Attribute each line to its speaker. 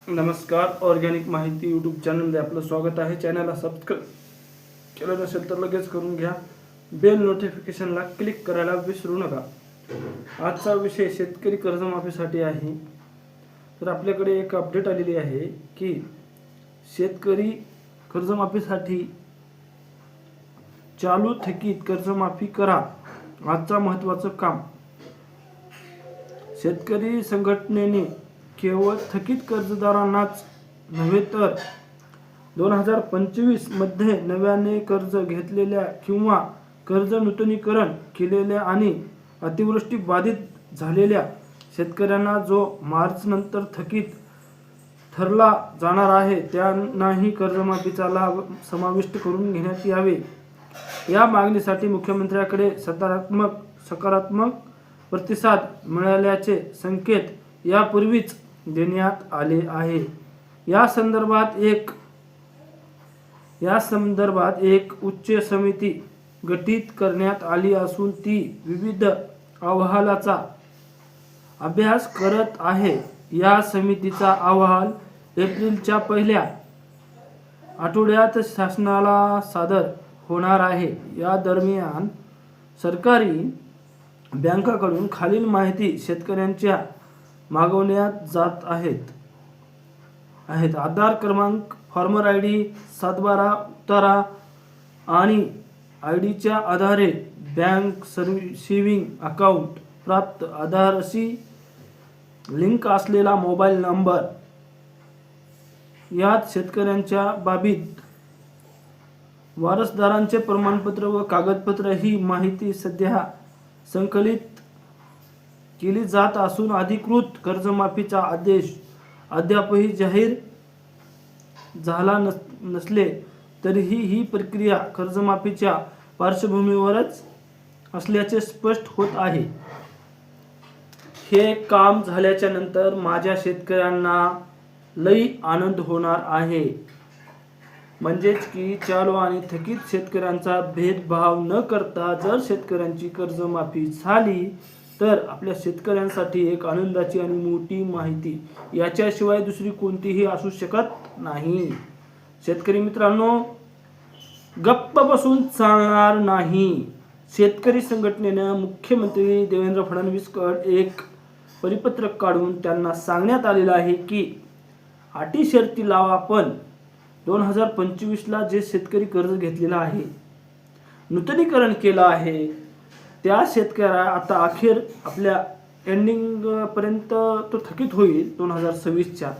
Speaker 1: नमस्कार. ऑर्गॅनिक माहिती यूट्यूब चॅनलमध्ये आपलं स्वागत आहे. चॅनलला सबस्क्राईब केलं नसेल तर लगेच करून घ्या. बेल नोटिफिकेशनला क्लिक करायला विसरू नका. आजचा विषय शेतकरी कर्जमाफीसाठी आहे. तर आपल्याकडे एक अपडेट आलेली आहे की शेतकरी कर्जमाफीसाठी चालू थकीत कर्जमाफी करा. आजचा महत्त्वाचं काम. शेतकरी संघटनेने केवळ थकीत कर्जदारांनाच नव्हे तर 2025 मध्ये नव्याने कर्ज घेतलेल्या किंवा कर्ज नूतनीकरण केलेल्या आणि अतिवृष्टी बाधित झालेल्या शेतकऱ्यांना जो मार्च नंतर थकीत ठरला जाणार आहे त्यांनाही कर्जमाफीचा लाभ समाविष्ट करून घेण्यात यावे. या मागणीसाठी मुख्यमंत्र्यांकडे सकारात्मक प्रतिसाद मिळाल्याचे संकेत यापूर्वीच देण्यात आले आहे. या संदर्भात एक उच्च समिती गठीत करण्यात आली असून ती विविध अहवालाचा अभ्यास करत आहे. या समितीचा अहवाल एप्रिलच्या पहिल्या आठवड्यात शासनाला सादर होणार आहे. या दरम्यान सरकारी बँकांकडून खालील माहिती शेतकऱ्यांच्या मागवण्यात जात आहेत. आधार क्रमांक, फार्मर आयडी, 7/12 उतारा आणि आयडीच्या आधारे बँक सेव्हिंग अकाउंट प्राप्त, आधारशी लिंक असलेला मोबाईल नंबर. यात शेतकऱ्यांच्या बाबतीत वारसदारांचे प्रमाणपत्र व कागदपत्र ही माहिती सध्या संकलित केली जात असून अधिकृत कर्जमाफीचा आदेश अद्यापही जाहीर झाला नसले तरीही ही प्रक्रिया कर्जमाफीच्या पार्श्वभूमीवरच असल्याचे स्पष्ट होत आहे. हे काम झाल्याच्या नंतर माझ्या शेतकऱ्यांना लई आनंद होणार आहे. म्हणजेच की चालू आणि थकीत शेतकऱ्यांचा भेदभाव न करता जर शेतकऱ्यांची कर्जमाफी झाली तर आपल्या शेतकऱ्यांसाठी एक आनंदाची आणि मोठी माहिती याच्याशिवाय दुसरी कोणतीही असू शकत नाही. शेतकरी मित्रांनो, गप्प बसून चालणार नाही. शेतकरी संघटनेनं मुख्यमंत्री देवेंद्र फडणवीसकडे एक परिपत्रक काढून त्यांना सांगण्यात आलेलं आहे की अटी शर्ती लावा. पण 2025ला जे शेतकरी कर्ज घेतलेलं आहे, नूतनीकरण केलं आहे, त्या शेतकऱ्या आता अखेर आपल्या एंडिंग पर्यंत तो थकीत होईल 2026च्या.